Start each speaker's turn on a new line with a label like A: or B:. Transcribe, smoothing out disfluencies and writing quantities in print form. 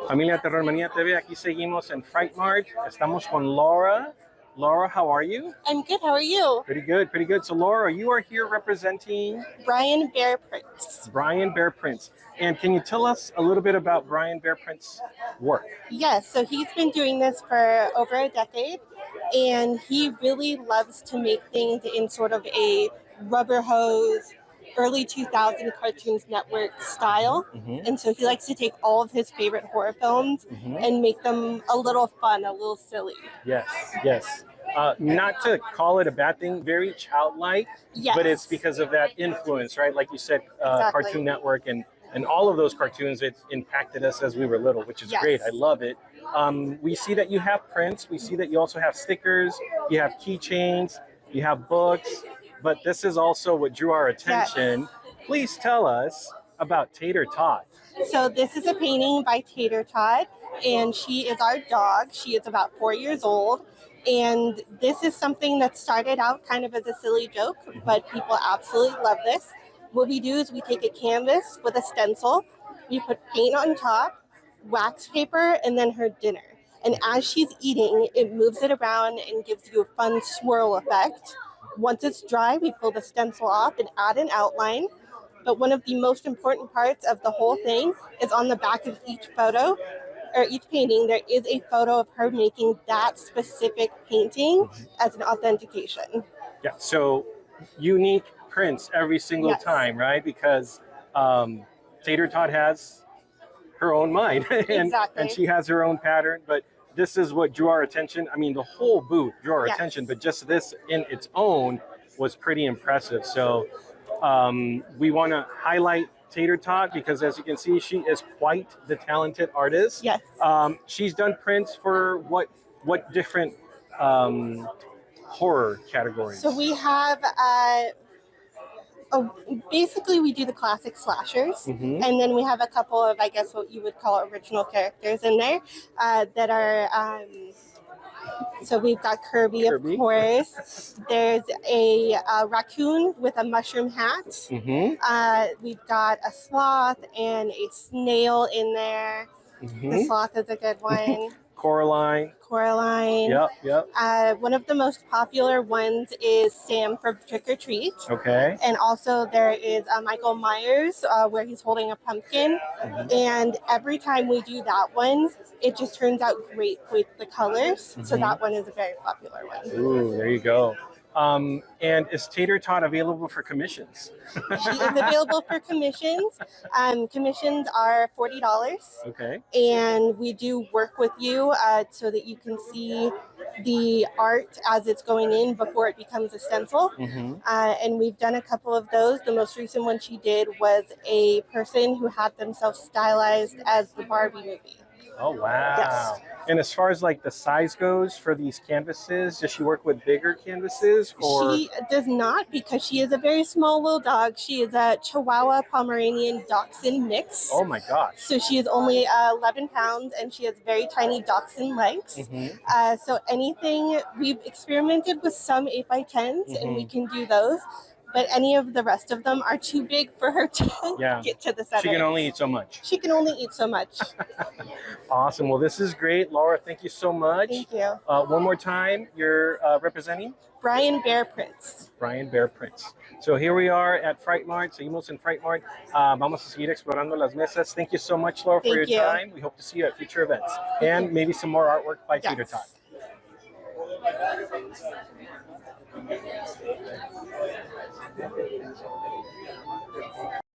A: Familia Terror-Mania TV, aquí seguimos en Fright Mart. Estamos con Laura. Laura, how are you?
B: I'm good. How are you?
A: Pretty good, pretty good. So Laura, you are here representing
B: Brian Bear Prince.
A: Brian Bear Prince. And can you tell us a little bit about Brian Bear Prince's work?
B: Yes, so he's been doing this for over a decade, and he really loves to make things in sort of a rubber hose, early 2000 Cartoons Network style. And so he likes to take all of his favorite horror films and make them a little fun, a little silly.
A: Yes, yes. Not to call it a bad thing, very childlike, but it's because of that influence, right? Like you said,
B: Exactly.
A: Cartoon Network and all of those cartoons, it impacted us as we were little, which is great. I love it. We see that you have prints. We see that you also have stickers. You have keychains. You have books. But this is also what drew our attention.
B: Yes.
A: Please tell us about Tater Tot.
B: So this is a painting by Tater Tot, and she is our dog. She is about 4 years old. And this is something that started out kind of as a silly joke, but people absolutely love this. What we do is we take a canvas with a stencil, we put paint on top, wax paper, and then her dinner. And as she's eating, it moves it around and gives you a fun swirl effect. Once it's dry, we pull the stencil off and add an outline. But one of the most important parts of the whole thing is on the back of each photo, or each painting, there is a photo of her making that specific painting as an authentication.
A: Yeah, so unique prints every single time, right? Because Tater Tot has her own mind and she has her own pattern, but this is what drew our attention. I mean, the whole booth drew our attention, but just this in its own was pretty impressive. So we want to highlight Tater Tot because, as you can see, she is quite the talented artist.
B: Yes.
A: She's done prints for what different horror categories?
B: So we have basically we do the classic slashers, and then we have a couple of, I guess, what you would call original characters in there that are. So we've got Kirby, of course. There's a raccoon with a mushroom hat. We've got a sloth and a snail in there. The sloth is a good one.
A: Coraline.
B: Yep. One of the most popular ones is Sam from Trick or Treat.
A: Okay.
B: And also there is Michael Myers where he's holding a pumpkin. And every time we do that one, it just turns out great with the colors. So that one is a very popular one.
A: Ooh, there you go. And is Tater Tot available for commissions?
B: She is available for commissions. Commissions are $40.
A: Okay.
B: And we do work with you so that you can see the art as it's going in before it becomes a stencil. And we've done a couple of those. The most recent one she did was a person who had themselves stylized as the Barbie movie.
A: Oh, wow.
B: Yes.
A: And as far as like the size goes for these canvases, does she work with bigger canvases? Or?
B: She does not, because she is a very small little dog. She is a Chihuahua Pomeranian Dachshund mix.
A: Oh my gosh.
B: So she is only 11 pounds and she has very tiny Dachshund legs. So anything, we've experimented with some 8x10s and we can do those. But any of the rest of them are too big for her to get to the center.
A: She can only eat so much.
B: She can only eat so much.
A: Awesome. Well, this is great. Laura, thank you so much.
B: Thank you.
A: One more time, you're representing?
B: Brian Bear Prince.
A: Brian Bear Prince. So here we are at Fright Mart. Seguimos en Fright Mart. Vamos a seguir explorando las mesas. Thank you so much, Laura, for your time. We hope to see you at future events. And maybe some more artwork by Tater Tot.